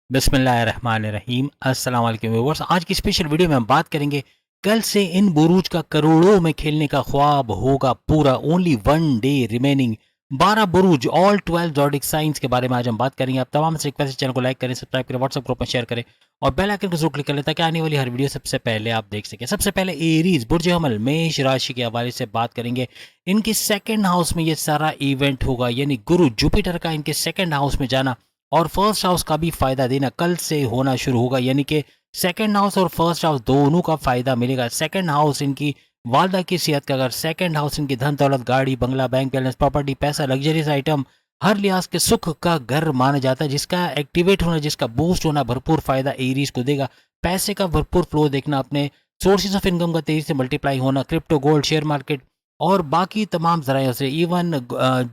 बिस्मिल्लाहिर्रहमानिर्रहीम। अस्सलाम वालेकुम व्यूअर्स। आज की स्पेशल वीडियो में हम बात करेंगे कल से इन बुरूज का करोड़ों में खेलने का ख्वाब होगा पूरा। Only one day remaining. 12 बुरूज ऑल 12 जॉडिक साइंस के बारे में आज हम बात करेंगे। आप तमाम से रिक्वेस्ट है चैनल को लाइक करें, सब्सक्राइब करें, व्हाट्सएप ग्रुप में शेयर करें और बेल आइकन को जरूर क्लिक करें ताकि आने वाली हर वीडियो सबसे पहले आप देख सकें। सबसे पहले एरीज बुर्ज हमल मेष राशि के हवाले से बात करेंगे। इनके सेकंड हाउस में ये सारा इवेंट होगा, यानी गुरु जुपिटर का इनके सेकंड हाउस में जाना और फर्स्ट हाउस का भी फायदा देना कल से होना शुरू होगा। यानी कि सेकंड हाउस और फर्स्ट हाउस दोनों का फायदा मिलेगा। सेकंड हाउस इनकी वालदा की सेहत का, अगर सेकंड हाउस इनकी धन दौलत, गाड़ी बंगला, बैंक बैलेंस, प्रॉपर्टी, पैसा, लग्जरीज आइटम, हर लिहाज के सुख का घर माना जाता है। जिसका एक्टिवेट होना, जिसका बूस्ट होना भरपूर फायदा एरीज को देगा। पैसे का भरपूर फ्लो देखना, अपने सोर्सेज ऑफ इनकम का तेजी से मल्टीप्लाई होना, क्रिप्टो, गोल्ड, शेयर मार्केट और बाकी तमाम ज़राइयों से, इवन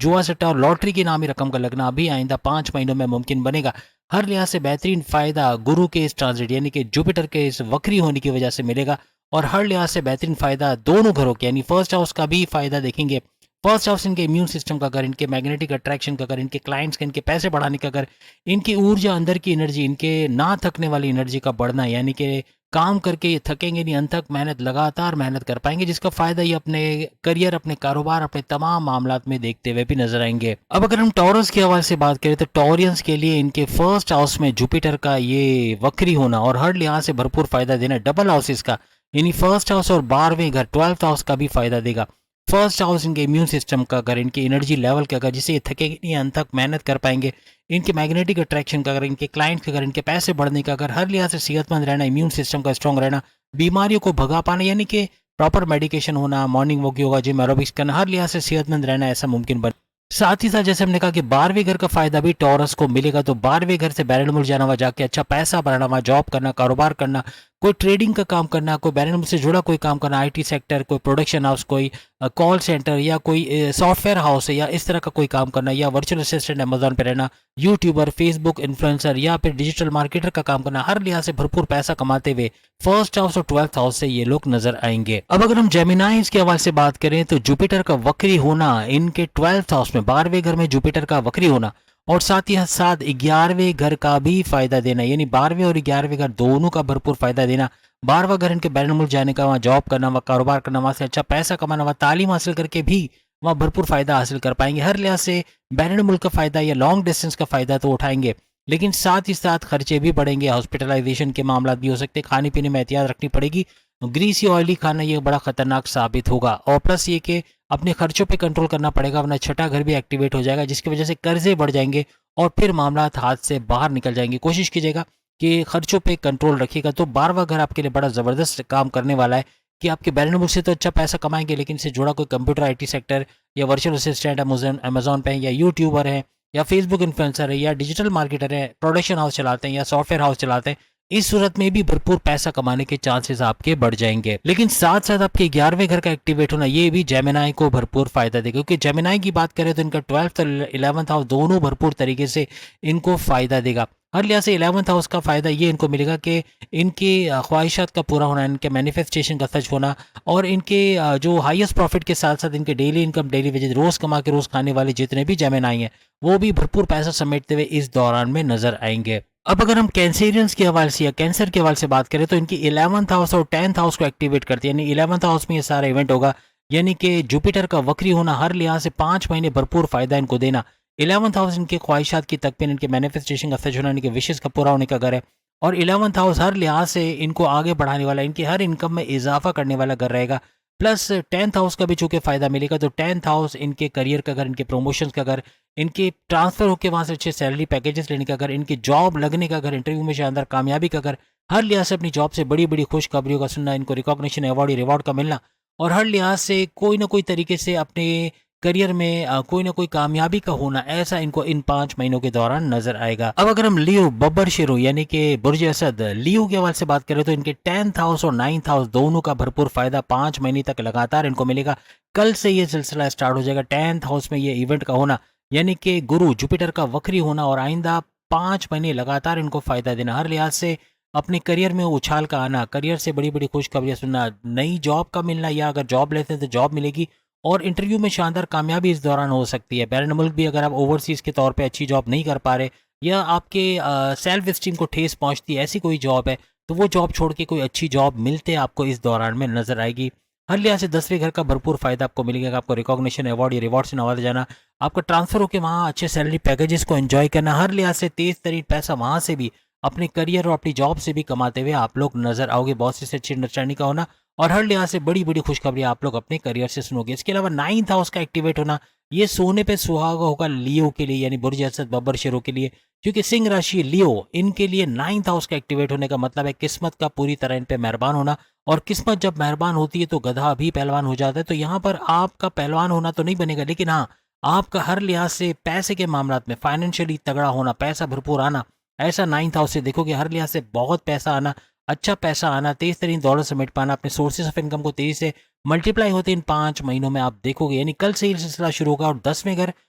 जुआ सट्टा और लॉटरी की नामी रकम का लगना अभी आइंदा 5 महीनों में मुमकिन बनेगा। हर लिहाज से बेहतरीन फ़ायदा गुरु के इस ट्रांजिट यानी कि जुपिटर के इस वक्री होने की वजह से मिलेगा और हर लिहाज से बेहतरीन फ़ायदा दोनों घरों के, यानी फर्स्ट हाउस का भी फ़ायदा देखेंगे। फर्स्ट हाउस इनके इम्यून सिस्टम का अगर, इनके मैग्नेटिक अट्रैक्शन का अगर, इनके क्लाइंट्स का, इनके पैसे बढ़ाने का अगर, इनकी ऊर्जा, अंदर की एनर्जी, इनके ना थकने वाली एनर्जी का बढ़ना, यानी कि काम करके ये थकेंगे नहीं, अंत तक मेहनत, लगातार मेहनत कर पाएंगे, जिसका फायदा ये अपने करियर, अपने कारोबार, अपने तमाम मामलात में देखते हुए भी नजर आएंगे। अब अगर हम टॉरस के हवाले से बात करें तो टॉरियंस के लिए इनके फर्स्ट हाउस में जुपिटर का ये वक्री होना और हर लिहाज से भरपूर फायदा देना, डबल हाउसेस का, यानी फर्स्ट हाउस और 12वें घर 12th हाउस का भी फायदा देगा। फर्स्ट हाउस इनके इम्यून सिस्टम का अगर, इनकी एनर्जी लेवल का अगर, जिससे ये थकेंगे नहीं, अंत तक मेहनत कर पाएंगे, इनके मैग्नेटिक अट्रैक्शन का अगर, इनके क्लाइंट का अगर, इनके पैसे बढ़ने का अगर, हर लिहाज से सेहतमंद रहना, इम्यून सिस्टम का स्ट्रॉन्ग रहना, बीमारियों को भगा पाना, यानी कि प्रॉपर मेडिकेशन होना, morning walk, yoga, gym, aerobics करना, हर लिहाज से सेहतमंद रहना, ऐसा मुमकिन बने। साथ ही साथ जैसे हमने कहा कि 12वें घर का फायदा भी टॉरस को मिलेगा, तो 12वें घर से बैरन मुल्क जाना, वहाँ जाके अच्छा पैसा बनाना, वहाँ जॉब करना, कारोबार करना, कोई ट्रेडिंग का काम करना, कोई बैरन मुल्क से जुड़ा कोई काम करना, आईटी सेक्टर, कोई प्रोडक्शन हाउस, कोई कॉल सेंटर या कोई सॉफ्टवेयर हाउस है या इस तरह का कोई काम करना, या वर्चुअल असिस्टेंट अमेजोन पे रहना, यूट्यूबर, फेसबुक इन्फ्लुएंसर या फिर डिजिटल मार्केटर का काम करना, हर लिहाज से भरपूर पैसा कमाते हुए फर्स्ट हाउस और 12th हाउस से ये लोग नजर आएंगे। अब अगर हम जेमिनाइज के हवाले से बात करें तो जुपिटर का वक्री होना, इनके 12th हाउस में 12वें घर में जुपिटर का वक्री होना और साथ ही साथ 11वें घर का भी फायदा देना, यानी 12वें और 11वें घर दोनों का भरपूर फायदा देना। 12वां घर इनके बैरन मुल्क जाने का, वहाँ जॉब करना, वहाँ कारोबार करना, वहाँ से अच्छा पैसा कमाना, वहाँ तालीम हासिल करके भी वहाँ भरपूर फायदा हासिल कर पाएंगे। हर लिहाज से बैरन मुल्क का फायदा या लॉन्ग डिस्टेंस का फायदा तो उठाएंगे, लेकिन साथ ही साथ खर्चे भी बढ़ेंगे, हॉस्पिटलाइजेशन के मामला भी हो सकते हैं, खाने पीने में एहतियात रखनी पड़ेगी। ग्रीसी ऑयली खाना ये बड़ा खतरनाक साबित होगा और प्लस ये कि अपने खर्चों पे कंट्रोल करना पड़ेगा, वरना छठा घर भी एक्टिवेट हो जाएगा, जिसकी वजह से कर्जे बढ़ जाएंगे और फिर मामला हाथ से बाहर निकल जाएंगे। कोशिश कीजिएगा कि खर्चों पे कंट्रोल रखिएगा। तो 12वां घर आपके लिए बड़ा ज़बरदस्त काम करने वाला है कि आपके बैरन मुल्क से तो अच्छा पैसा कमाएंगे, लेकिन इससे जुड़ा कोई कंप्यूटर आईटी सेक्टर या वर्चुअल असिस्टेंट अमेजोन पे या यूट्यूबर है या फेसबुक इन्फ्लुएंसर है या डिजिटल मार्केटर है, प्रोडक्शन हाउस चलाते हैं या सॉफ्टवेयर हाउस चलाते हैं, इस सूरत में भी भरपूर पैसा कमाने के चांसेस आपके बढ़ जाएंगे। लेकिन साथ साथ आपके 11वें घर का एक्टिवेट होना ये भी जेमिनाई को भरपूर फायदा देगा, क्योंकि जेमिनाई की बात करें तो इनका 12th और 11th हाउस दोनों भरपूर तरीके से इनको फायदा देगा। हर लिहाज से 11th हाउस का फायदा ये इनको मिलेगा कि इनकी ख्वाहिशात का पूरा होना, इनके मैनिफेस्टेशन का सच होना और इनके जो हाईएस्ट प्रॉफिट के साथ साथ इनके डेली इनकम, डेली वेजेस, रोज कमा के रोज खाने वाले जितने भी जेमिनाई हैं वो भी भरपूर पैसा समेटते हुए इस दौरान में नजर आएंगे। अब अगर हम कैंसेरियंस के हवाले से या कैंसर के हवाले से बात करें तो इनकी 11th हाउस और 10th हाउस को एक्टिवेट करती है, यानी 11th हाउस में ये सारा इवेंट होगा, यानी कि जुपिटर का वक्री होना हर लिहाज से 5 महीने भरपूर फायदा इनको देना। 11th हाउस इनके ख्वाहिशात की तकमीन, इनके मैनिफेस्टेशन का सच होना, इनके विशेष का पूरा होने का घर है और 11th हाउस हर लिहाज से इनको आगे बढ़ाने वाला, इनकी हर इनकम में इजाफा करने वाला घर रहेगा। प्लस 10th हाउस का भी चूंकि फायदा मिलेगा, तो 10th हाउस इनके करियर का घर, इनके प्रमोशंस का घर, इनके ट्रांसफर होकर वहां से अच्छे सैलरी पैकेजेस लेने का घर, इनकी जॉब लगने का घर, इंटरव्यू में शानदार कामयाबी का घर, हर लिहाज से अपनी जॉब से बड़ी बड़ी खुशखबरियों का सुनना, इनको रिकॉग्निशन, अवार्ड, रिवॉर्ड का मिलना और हर लिहाज से कोई ना कोई तरीके से अपने करियर में कोई ना कोई कामयाबी का होना, ऐसा इनको इन 5 महीनों के दौरान नजर आएगा। अब अगर हम लियो बब्बर शेरू यानी कि बुर्ज असद लियो के हवाले से बात करें तो इनके 10th हाउस और 9th हाउस दोनों का भरपूर फायदा 5 महीने तक लगातार इनको मिलेगा। कल से ये सिलसिला स्टार्ट हो जाएगा 10th हाउस में ये इवेंट का होना, यानी कि गुरु जुपिटर का वक्री होना और आइंदा 5 महीने लगातार इनको फायदा देना, हर लिहाज से अपने करियर में उछाल का आना, करियर से बड़ी बड़ी खुशखबरियां सुनना, नई जॉब का मिलना या अगर जॉब लेते हैं तो जॉब मिलेगी और इंटरव्यू में शानदार कामयाबी इस दौरान हो सकती है। बैरन मुल्क भी अगर आप ओवरसीज के तौर पे अच्छी जॉब नहीं कर पा रहे या आपके सेल्फ स्टीम को ठेस पहुंचती है, ऐसी कोई जॉब है, तो वो जॉब छोड़ के कोई अच्छी जॉब मिलते आपको इस दौरान में नजर आएगी। हर लिहाज से 10वें घर का भरपूर फायदा आपको मिलेगा। आपको रिकॉग्निशन, अवार्ड या रिवॉर्ड से नवाजा जाना, आपका ट्रांसफर होकर वहाँ अच्छे सैलरी पैकेजेस को एंजॉय करना, हर लिहाज से तेज तरीन पैसा वहाँ से भी अपने करियर और अपनी जॉब से भी कमाते हुए आप लोग नजर आओगे। बॉस से अच्छी अंडरस्टैंडिंग का होना और हर लिहाज से बड़ी बड़ी खुशखबरी आप लोग अपने करियर से सुनोगे। इसके अलावा 9th हाउस का एक्टिवेट होना, ये सोने पे सुहागा होगा लियो के लिए, यानी बुर्ज असद बब्बर शेरों के लिए, क्योंकि सिंह राशि लियो, इनके लिए 9th हाउस का एक्टिवेट होने का मतलब है किस्मत का पूरी तरह इन पे मेहरबान होना। और किस्मत जब मेहरबान होती है तो गधा भी पहलवान हो जाता है। तो यहाँ पर आपका पहलवान होना तो नहीं बनेगा, लेकिन हाँ, आपका हर लिहाज से पैसे के मामलात में फाइनेंशियली तगड़ा होना, पैसा भरपूर आना, ऐसा 9th हाउस से देखोगे। हर लिहाज से बहुत पैसा आना, अच्छा पैसा आना, तेज तरीन दौलत समेट पाना, अपने सोर्सेज ऑफ इनकम को तेजी से मल्टीप्लाई होते इन 5 महीनों में आप देखोगे। यानी कल से ही सिलसिला शुरू होगा। और 10वें घर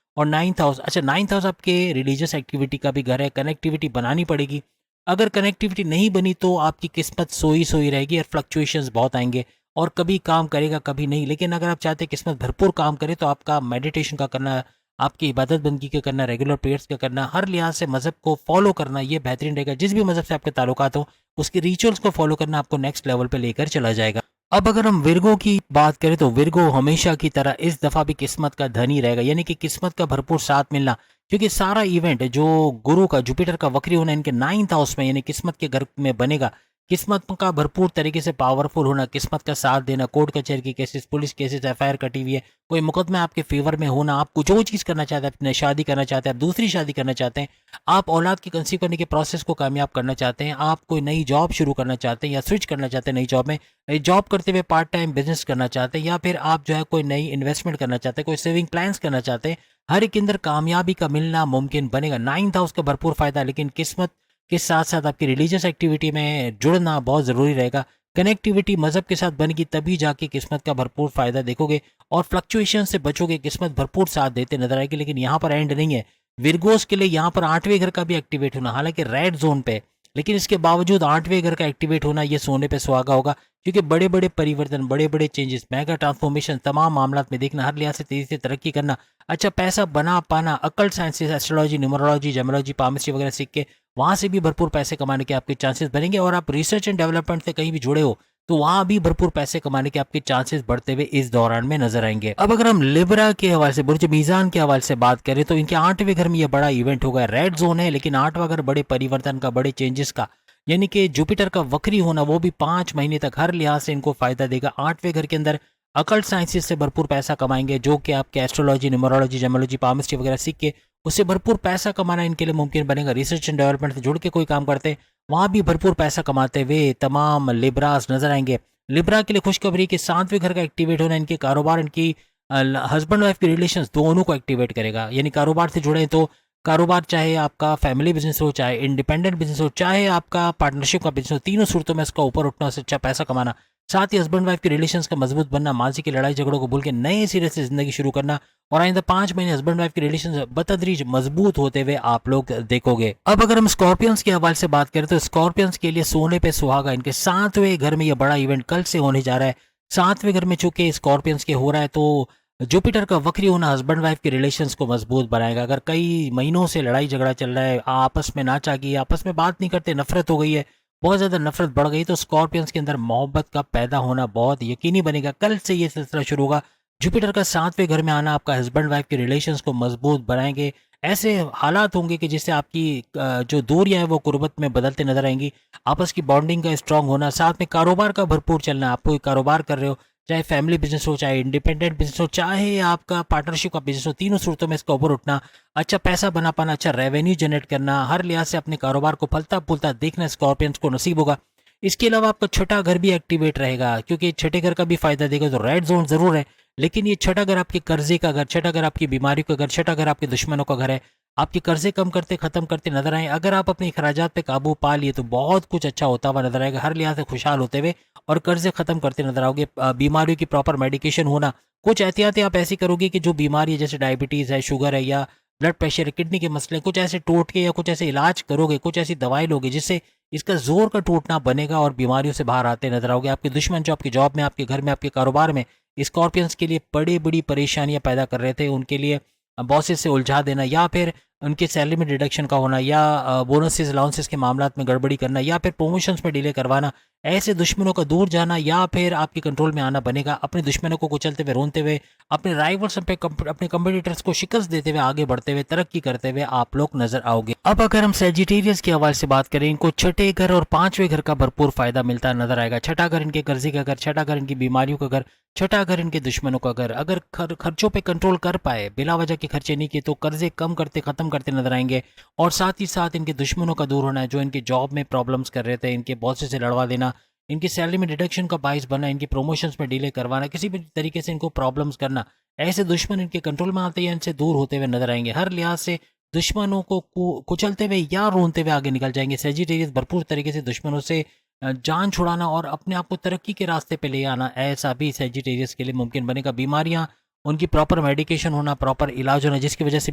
और 9th हाउस, अच्छा 9th हाउस आपके रिलीजियस एक्टिविटी का भी घर है। कनेक्टिविटी बनानी पड़ेगी। अगर कनेक्टिविटी नहीं बनी तो आपकी किस्मत सोई सोई रहेगी और फ्लक्चुएशंस बहुत आएंगे और कभी काम करेगा कभी नहीं। लेकिन अगर आप चाहते हैं किस्मत भरपूर काम करे तो आपका मेडिटेशन का करना, आपकी इबादत बंदगी का करना, रेगुलर प्रेयर्स का करना, हर लिहाज से मज़हब को फॉलो करना, ये बेहतरीन रहेगा। जिस भी मज़हब से आपके ताल्लुकात हो उसके रिचुअल्स को फॉलो करना आपको नेक्स्ट लेवल पे लेकर चला जाएगा। अब अगर हम विर्गो की बात करें तो विर्गो हमेशा की तरह इस दफ़ा भी किस्मत का धनी रहेगा, यानी कि किस्मत का भरपूर साथ मिलना, क्योंकि सारा इवेंट जो गुरु का, जुपिटर का वक्री होना इनके 9th हाउस में यानी किस्मत के घर में बनेगा। किस्मत का भरपूर तरीके से पावरफुल होना, किस्मत का साथ देना, कोर्ट कचहरी के केसेस, पुलिस केसेस, एफआईआर कटी हुई है, कोई मुकदमा आपके फेवर में होना, आपको जो चीज़ करना चाहते हैं, अपने शादी करना चाहते हैं, आप दूसरी शादी करना चाहते हैं, आप औलाद की कंसीव करने के प्रोसेस को कामयाब करना चाहते हैं, आप कोई नई जॉब शुरू करना चाहते हैं या स्विच करना चाहते हैं नई जॉब में, जॉब करते हुए पार्ट टाइम बिजनेस करना चाहते हैं, या फिर आप जो है कोई नई इन्वेस्टमेंट करना चाहते हैं, कोई सेविंग प्लान्स करना चाहते हैं, हर एक के अंदर कामयाबी का मिलना मुमकिन बनेगा। 9th हाउस का भरपूर फायदा, लेकिन किस्मत के साथ साथ आपकी रिलीजियस एक्टिविटी में जुड़ना बहुत ज़रूरी रहेगा। कनेक्टिविटी मज़हब के साथ बनेगी तभी जाके किस्मत का भरपूर फायदा देखोगे और फ्लक्चुएशन से बचोगे। किस्मत भरपूर साथ देते नजर आएगी। लेकिन यहाँ पर एंड नहीं है। विर्गोस के लिए यहाँ पर 8वें घर का भी एक्टिवेट होना, हालांकि रेड जोन पे, लेकिन इसके बावजूद 8वें घर का एक्टिवेट होना ये सोने पे सुहागा होगा, क्योंकि बड़े बड़े परिवर्तन, बड़े बड़े चेंजेस, मेगा ट्रांसफॉर्मेशन तमाम मामलात में देखना, हर लिहाज से तेजी से तरक्की करना, अच्छा पैसा बना पाना, occult sciences, astrology, numerology, gemology, palmistry वगैरह सीख के वहाँ से भी भरपूर पैसे कमाने के आपके चांसेस बनेंगे। और आप रिसर्च एंड डेवलपमेंट से कहीं भी जुड़े हो तो वहाँ भी भरपूर पैसे कमाने के आपके चांसेस बढ़ते हुए इस दौरान में नजर आएंगे। अब अगर हम लिब्रा के हवाले से, बुर्ज मीजान के हवाले से बात करें तो इनके 8वें घर में ये बड़ा इवेंट होगा। रेड जोन है, लेकिन 8वां घर बड़े परिवर्तन का, बड़े चेंजेस का, यानी कि जुपिटर का वक्री होना, वो भी 5 महीने तक हर लिहाज से इनको फायदा देगा। 8वें घर के अंदर अकल्ट साइंसेस से भरपूर पैसा कमाएंगे, जो कि आपके एस्ट्रोलॉजी, न्यूमरोलॉजी, जेमोलॉजी, पामिस्ट्री वगैरह सीख के उससे भरपूर पैसा कमाना इनके लिए मुमकिन बनेगा। रिसर्च एंड डेवलपमेंट से जुड़ के कोई काम करते हैं वहाँ भी भरपूर पैसा कमाते हुए तमाम लिब्रास नजर आएंगे। लिब्रा के लिए खुशखबरी कि 7वें घर का एक्टिवेट होना इनके कारोबार, इनकी हस्बैंड वाइफ के रिलेशंस दोनों को एक्टिवेट करेगा। यानी कारोबार से जुड़े तो कारोबार, चाहे आपका फैमिली बिजनेस हो, चाहे इंडिपेंडेंट बिजनेस हो, चाहे आपका पार्टनरशिप का बिजनेस हो, तीनों सूरतों में इसका ऊपर उठना, उससे अच्छा पैसा कमाना, साथ ही हस्बैंड वाइफ के रिलेशंस का मजबूत बनना, माजी की लड़ाई झगड़ों को भूल के नए सिरे से जिंदगी शुरू करना, और आइंदा 5 महीने हस्बैंड वाइफ के रिलेशन बतदरीज मजबूत होते हुए आप लोग देखोगे। अब अगर हम स्कॉर्पियंस के हवाले से बात करें तो स्कॉर्पियंस के लिए सोने पे सुहागा, इनके 7वें घर में यह बड़ा इवेंट कल से होने जा रहा है। 7वें घर में चूंकि स्कॉर्पियंस के हो रहा है तो जुपिटर का वक्री होना हस्बैंड वाइफ के रिलेशंस को मजबूत बनाएगा। अगर कई महीनों से लड़ाई झगड़ा चल रहा है, आपस में ना चाहगी, आपस में बात नहीं करते, नफरत हो गई है, बहुत ज़्यादा नफरत बढ़ गई, तो स्कॉर्पियंस के अंदर मोहब्बत का पैदा होना बहुत यकीनी बनेगा। कल से ये सिलसिला शुरू होगा। जुपिटर का 7वें घर में आना आपका हस्बैंड वाइफ के रिलेशंस को मजबूत बनाएंगे। ऐसे हालात होंगे कि जिससे आपकी जो दूरियां हैं वो कुर्बत में बदलते नजर आएंगी। आपस की बॉन्डिंग का स्ट्रांग होना, साथ में कारोबार का भरपूर चलना। आप कोई कारोबार कर रहे हो, चाहे फैमिली बिजनेस हो, चाहे इंडिपेंडेंट बिजनेस हो, चाहे आपका पार्टनरशिप का बिजनेस हो, तीनों सूरतों में इसका ऊपर उठना, अच्छा पैसा बना पाना, अच्छा रेवेन्यू जनरेट करना, हर लिहाज से अपने कारोबार को फलता फूलता देखना स्कॉर्पियंस को नसीब होगा। इसके अलावा आपका छठा घर भी एक्टिवेट रहेगा, क्योंकि छठे घर का भी फायदा देगा। तो रेड जोन जरूर है, लेकिन ये छठा घर आपके कर्जे का घर, छठा घर आपकी बीमारी का घर, छठा घर आपके दुश्मनों का घर है। आपके कर्जे कम करते खत्म करते नजर आए। अगर आप अपने अखराजात पे काबू पा लिए तो बहुत कुछ अच्छा होता हुआ नजर आएगा, हर लिहाज से खुशहाल होते हुए, और कर्जे खत्म करते नजर आओगे। बीमारियों की प्रॉपर मेडिकेशन होना, कुछ एहतियातें आप ऐसी करोगे कि जो बीमारी है, जैसे डायबिटीज़ है, शुगर है, या ब्लड प्रेशर है, किडनी के मसले, कुछ ऐसे टोटके या कुछ ऐसे इलाज करोगे, कुछ ऐसी दवाई लोगे जिससे इसका जोर का टूटना बनेगा और बीमारियों से बाहर आते नजर आओगे। आपके दुश्मन जो आपकी जॉब में, आपके घर में, आपके कारोबार में स्कॉर्पियंस के लिए बड़ी बड़ी परेशानियां पैदा कर रहे थे, उनके लिए बॉसेस से उलझा देना, या फिर उनके सैलरी में डिडक्शन का होना या बोनसेस अलाउंसेस के मामलात में गड़बड़ी करना या फिर प्रमोशंस में डिले करवाना, ऐसे दुश्मनों का दूर जाना या फिर आपके कंट्रोल में आना बनेगा। अपने दुश्मनों को कुचलते हुए, रोनते हुए, अपने राइवल्स पे अपने कंपटीटर्स को शिकस्त देते हुए, आगे बढ़ते हुए, तरक्की करते हुए आप लोग नजर आओगे। अब अगर हम सेजिटेरियस की हवाले से बात करें, इनको छठे घर और पांचवें घर का भरपूर फायदा मिलता नजर आएगा। छठा घर इनके कर्जे का घर, छठा घर इनकी बीमारियों का घर, छठा घर इनके दुश्मनों का घर। अगर खर्चों पे कंट्रोल कर पाए, बिला वजह के खर्चे नहीं किए, तो कर्जे कम करते खत्म करते नजर आएंगे। और साथ ही साथ इनके दुश्मनों का दूर होना है, जो इनके जॉब में प्रॉब्लम्स कर रहे थे, इनके बॉस से लड़वा देना, इनकी सैलरी में डिडक्शन का बाइस बनना, इनकी प्रमोशंस में डिले करवाना, किसी भी तरीके से इनको प्रॉब्लम्स करना, ऐसे दुश्मन इनके कंट्रोल में आते या इनसे दूर होते हुए नजर आएंगे। हर लिहाज से दुश्मनों को कुचलते हुए या रोनते हुए आगे निकल जाएंगे। सेजिटेरियस भरपूर तरीके से दुश्मनों से जान छुड़ाना और अपने आप को तरक्की के रास्ते पे ले आना, ऐसा भी सेजिटेरियस के लिए मुमकिन बनेगा। बीमारियां, उनकी प्रॉपर मेडिकेशन होना, प्रॉपर इलाज होना, जिसकी वजह से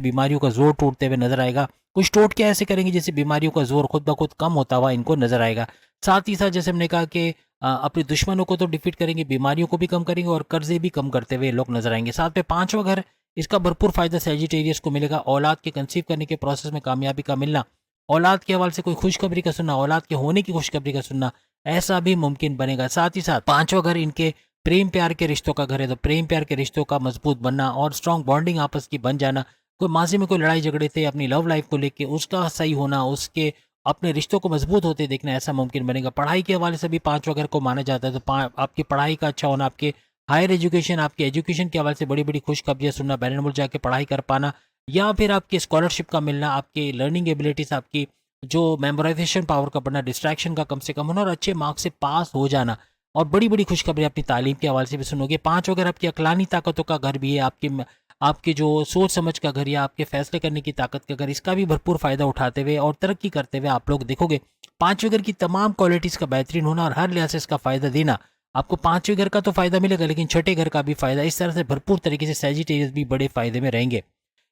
बीमारियों का जोर टूटते हुए नजर आएगा। कुछ टोटके ऐसे करेंगे जिससे बीमारियों का जोर खुद ब खुद कम होता हुआ इनको नजर आएगा। साथ ही साथ जैसे हमने कहा कि अपने दुश्मनों को तो डिफीट करेंगे, बीमारियों को भी कम करेंगे और कर्जे भी कम करते हुए लोग नजर आएंगे। साथ में पांचवा घर, इसका भरपूर फायदा सेजिटेरियस को मिलेगा। औलाद के कंसीव करने के प्रोसेस में कामयाबी का मिलना, औलाद के हवाले से कोई खुशखबरी का सुनना, औलाद के होने की खुशखबरी का सुनना, ऐसा भी मुमकिन बनेगा। साथ ही साथ पांचवा घर इनके प्रेम प्यार के रिश्तों का घर है, तो प्रेम प्यार के रिश्तों का मजबूत बनना और स्ट्रॉन्ग बॉन्डिंग आपस की बन जाना। कोई माजी में कोई लड़ाई झगड़े थे अपनी लव लाइफ को लेके, उसका सही होना, उसके अपने रिश्तों को मजबूत होते देखना, ऐसा मुमकिन बनेगा। पढ़ाई के हवाले से भी पांचवा घर को माना जाता है, तो आपकी पढ़ाई का अच्छा होना, आपके हायर एजुकेशन, आपके एजुकेशन के हवाले से बड़ी बड़ी खुशखबरियां सुनना, बैरन मुल्क जाके पढ़ाई कर पाना या फिर आपके स्कॉलरशिप का मिलना, आपकी लर्निंग एबिलिटीज, आपकी जो मेमोराइजेशन पावर का बढ़ना, डिस्ट्रैक्शन का कम से कम होना और अच्छे मार्क्स से पास हो जाना। और बड़ी बड़ी खुशखबरी अपनी तालीम के हवाले से भी सुनोगे। पांच अगर आपकी अकलानी ताकतों का घर भी है, आपके जो सोच समझ का घर या आपके फैसले करने की ताकत का घर, इसका भी भरपूर फायदा उठाते हुए और तरक्की करते हुए आप लोग देखोगे। पांचवें घर की तमाम क्वालिटीज का बेहतरीन होना और हर लिहाज से इसका फायदा देना, आपको पांचवें घर का तो फायदा मिलेगा लेकिन छठे घर का भी फायदा, इस तरह से भरपूर तरीके से सेजिटेरियस भी बड़े फायदे में रहेंगे।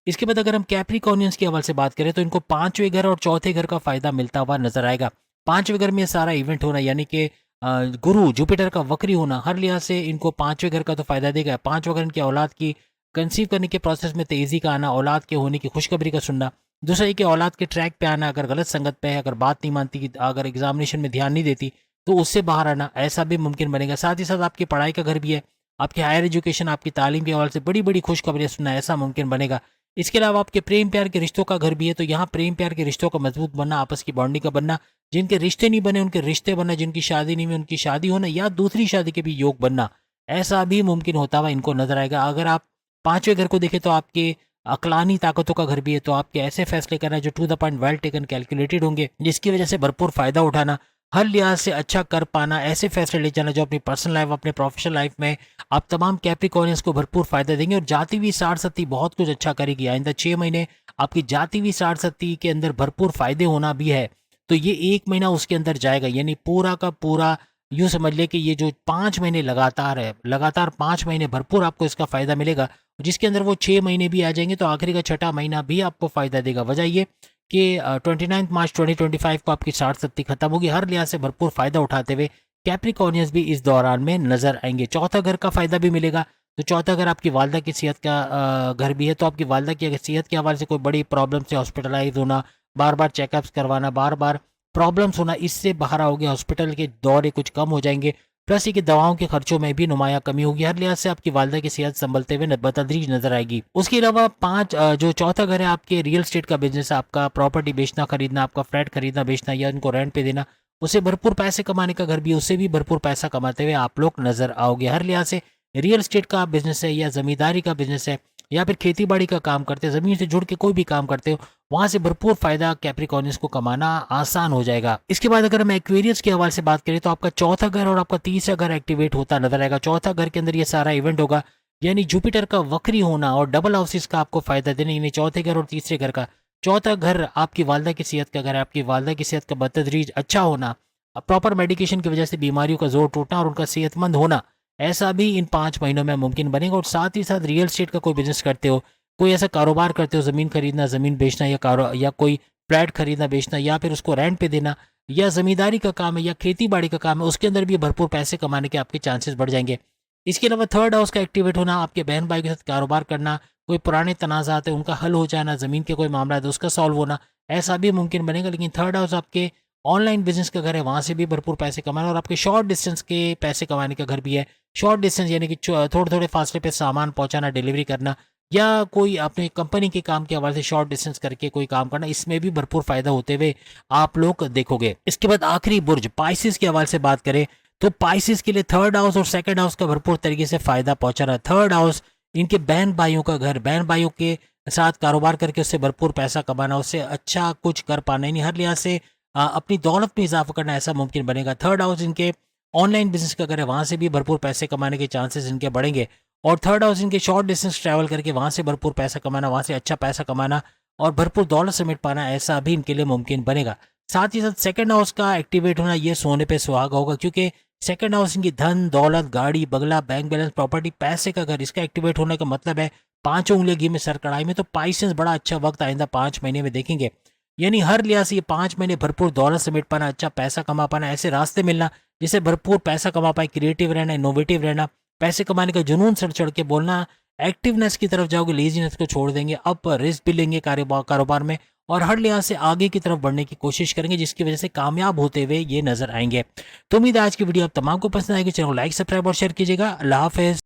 इसके बाद अगर हम कैप्रिकॉर्नियंस के हवाले से बात करें, तो इनको पांचवें घर और चौथे घर का फायदा मिलता हुआ नजर आएगा। पांचवें घर में सारा इवेंट होना, यानी कि गुरु जुपिटर का वक्री होना, हर लिहाज से इनको पांचवें घर का तो फायदा देगा। पांचवें घर इनकी औलाद की कंसीव करने के प्रोसेस में तेजी का आना, औलाद के होने की खुशखबरी का सुनना। दूसरा ये कि औलाद के ट्रैक पे आना, अगर गलत संगत पे है, अगर बात नहीं मानती, अगर एग्जामिनेशन में ध्यान नहीं देती, तो उससे बाहर आना, ऐसा भी मुमकिन बनेगा। साथ ही साथ आपकी पढ़ाई का घर भी है, आपकी हायर एजुकेशन, आपकी तालीम के हवाले से बड़ी बड़ी खुशखबरियां सुनना, ऐसा मुमकिन बनेगा। इसके अलावा आपके प्रेम प्यार के रिश्तों का घर भी है, तो यहाँ प्रेम प्यार के रिश्तों का मजबूत बनना, आपस की बॉन्डिंग का बनना, जिनके रिश्ते नहीं बने उनके रिश्ते बनना, जिनकी शादी नहीं हुई उनकी शादी होना या दूसरी शादी के भी योग बनना, ऐसा भी मुमकिन होता हुआ इनको नजर आएगा। अगर आप पांचवें घर को देखें तो आपके अकलानी ताकतों का घर भी है, तो आपके ऐसे फैसले करना जो to the point, well taken, calculated होंगे, जिसकी वजह से भरपूर फायदा उठाना, हर लिहाज से अच्छा कर पाना, ऐसे फैसले ले जाना जो अपनी पर्सनल लाइफ, अपने प्रोफेशनल लाइफ में आप तमाम कैप्रिकॉर्नियंस को भरपूर फायदा देंगे। और जाती हुई साढ़ सत्ती बहुत कुछ अच्छा करेगी। आइंदा 6 महीने आपकी जाती हुई साढ़ सत्ती के अंदर भरपूर फायदे होना भी है, तो ये 1 महीना उसके अंदर जाएगा, यानी पूरा का पूरा यूं समझ ले कि ये जो 5 महीने लगातार है, लगातार 5 महीने भरपूर आपको इसका फायदा मिलेगा, जिसके अंदर वो 6 महीने भी आ जाएंगे, तो आखिरी का छठा महीना भी आपको फायदा देगा। वजह ये कि 29 मार्च 2025 को आपकी साढ़ सत्ती खत्म होगी। हर लिहाज से भरपूर फायदा उठाते हुए कैप्रिकॉर्नियंस भी इस दौरान में नजर आएंगे। चौथा घर का फायदा भी मिलेगा, तो चौथा घर आपकी वालदा की सेहत का घर भी है, तो आपकी वालदा की अगर सेहत के हवाले से कोई बड़ी प्रॉब्लम से हॉस्पिटलाइज होना, बार बार चेकअप्स करवाना, बार बार प्रॉब्लम्स होना, इससे बाहर आओगे, हॉस्पिटल के दौरे कुछ कम हो जाएंगे, प्लस ये कि दवाओं के खर्चों में भी नुमाया कमी होगी। हर लिहाज से आपकी वालदा की सेहत संभलते हुए बतदरीज नजर आएगी। उसके अलावा जो चौथा घर है आपके रियल स्टेट का बिजनेस, आपका प्रॉपर्टी बेचना खरीदना, आपका फ्लैट खरीदना बेचना या उनको रेंट पे देना, उससे भरपूर पैसे कमाने का घर भी है, उससे भी भरपूर पैसा कमाते हुए आप लोग नजर आओगे। हर लिहाज से रियल स्टेट का बिजनेस है या जमींदारी का बिजनेस है या फिर खेती बाड़ी का काम करते हो, जमीन से जुड़ के कोई भी काम करते हो, वहां से भरपूर फायदा कैप्रिकॉर्नियंस को कमाना आसान हो जाएगा। इसके बाद अगर हम एक्वेरियस के हवाले से बात करें, तो आपका चौथा घर और आपका तीसरा घर एक्टिवेट होता नजर आएगा। चौथा घर के अंदर ये सारा इवेंट होगा, यानी जुपिटर का वक्री होना और डबल हाउसेस का आपको फायदा देना, यानी चौथे घर और तीसरे घर का। चौथा घर आपकी वालदा की सेहत का घर है, आपकी वालदा की सेहत का बतदरीज अच्छा होना, प्रॉपर मेडिकेशन की वजह से बीमारियों का जोर टूटना और उनका सेहतमंद होना, ऐसा भी इन 5 महीनों में मुमकिन बनेगा। और साथ ही साथ रियल स्टेट का कोई बिजनेस करते हो, कोई ऐसा कारोबार करते हो, ज़मीन खरीदना, ज़मीन बेचना या कोई फ्लैट खरीदना बेचना या फिर उसको रेंट पे देना, या ज़मींदारी का काम है या खेती बाड़ी का काम है, उसके अंदर भी भरपूर पैसे कमाने के आपके चांसेस बढ़ जाएंगे। इसके अलावा थर्ड हाउस का एक्टिवेट होना, आपके बहन भाई के साथ कारोबार करना, कोई पुराने तनाज़ात है उनका हल हो जाना, ज़मीन के कोई मामला है तो उसका सॉल्व होना, ऐसा भी मुमकिन बनेगा। लेकिन थर्ड हाउस आपके ऑनलाइन बिजनेस का घर है, वहाँ से भी भरपूर पैसे कमाना, और आपके शॉर्ट डिस्टेंस के पैसे कमाने का घर भी है। शॉर्ट डिस्टेंस यानी कि थोड़े थोड़े फासले पे सामान पहुंचाना, डिलीवरी करना, या कोई अपने कंपनी के काम के हवाले से शॉर्ट डिस्टेंस करके कोई काम करना, इसमें भी भरपूर फायदा होते हुए आप लोग देखोगे। इसके बाद आखिरी बुर्ज पाइसिस के हवाले से बात करें तो पाइसिस के लिए थर्ड हाउस और सेकंड हाउस का भरपूर तरीके से फायदा पहुंचा रहा है। थर्ड हाउस इनके बहन भाइयों का घर, बहन भाइयों के साथ कारोबार करके उससे भरपूर पैसा कमाना, उससे अच्छा कुछ कर पाना, यानी हर लिहाज से अपनी दौलत में इजाफा करना, ऐसा मुमकिन बनेगा। थर्ड हाउस इनके ऑनलाइन बिजनेस का करें, वहाँ से भी भरपूर पैसे कमाने के चांसेस इनके बढ़ेंगे। और थर्ड हाउस इनके शॉर्ट डिस्टेंस ट्रैवल करके वहाँ से भरपूर पैसा कमाना, वहाँ से अच्छा पैसा कमाना और भरपूर दौलत समेट पाना, ऐसा भी इनके लिए मुमकिन बनेगा। साथ ही साथ सेकंड हाउस का एक्टिवेट होना ये सोने पे सुहागा होगा, क्योंकि सेकंड हाउस इनकी धन दौलत, गाड़ी बंगला, बैंक बैलेंस, प्रॉपर्टी, पैसे का घर, इसका एक्टिवेट होने का मतलब है पांचों उंगलियां घी में सर कढ़ाई में। तो पाइसेंस बड़ा अच्छा वक्त आइंदा 5 महीने में देखेंगे, यानी हर लिहाज से ये 5 महीने भरपूर दौलत समेट पाना, अच्छा पैसा कमा पाना, ऐसे रास्ते मिलना जिससे भरपूर पैसा कमा पाए, क्रिएटिव रहना, इनोवेटिव रहना, पैसे कमाने का जुनून सर चढ़ के बोलना, एक्टिवनेस की तरफ जाओगे, लेजीनेस को छोड़ देंगे, अब रिस्क भी लेंगे कारोबार में, और हर लिहाज से आगे की तरफ बढ़ने की कोशिश करेंगे, जिसकी वजह से कामयाब होते हुए ये नजर आएंगे। तो उम्मीद है आज की वीडियो आप तमाम को पसंद आएगी। चैनल को लाइक, सब्सक्राइब और शेयर कीजिएगा। अल्लाह हाफिज।